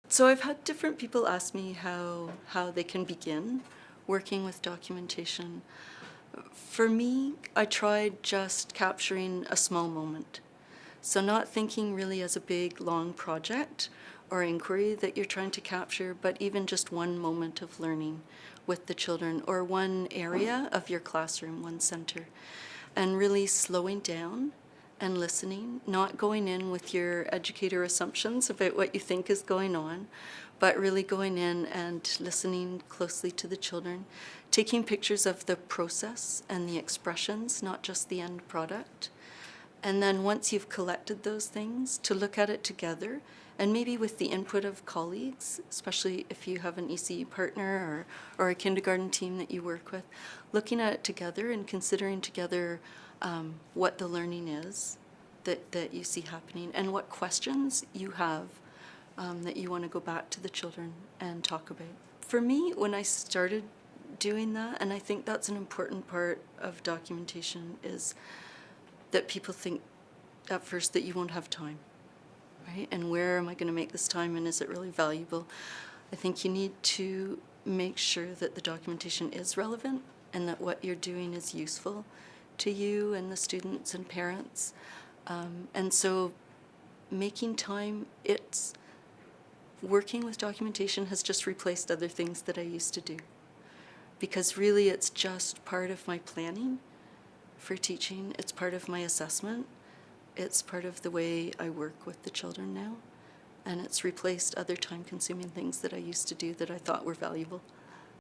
So I've had different people ask me how they can begin working with documentation. For me, I tried just capturing a small moment. So not thinking really as a big, long project or inquiry that you're trying to capture, but even just one moment of learning with the children or one area of your classroom, one center, and really slowing down and listening, not going in with your educator assumptions about what you think is going on, but really going in and listening closely to the children, taking pictures of the process and the expressions, not just the end product. And then once you've collected those things, to look at it together, and maybe with the input of colleagues, especially if you have an ECE partner or a kindergarten team that you work with, looking at it together and considering together what the learning is that you see happening and what questions you have that you want to go back to the children and talk about. For me, when I started doing that, and I think that's an important part of documentation, is that people think at first that you won't have time, right? And where am I going to make this time, and is it really valuable? I think you need to make sure that the documentation is relevant and that what you're doing is useful to you and the students and parents. And so making time, it's working with documentation has just replaced other things that I used to do, because really it's just part of my planning for teaching. It's part of my assessment. It's part of the way I work with the children now. And it's replaced other time-consuming things that I used to do that I thought were valuable.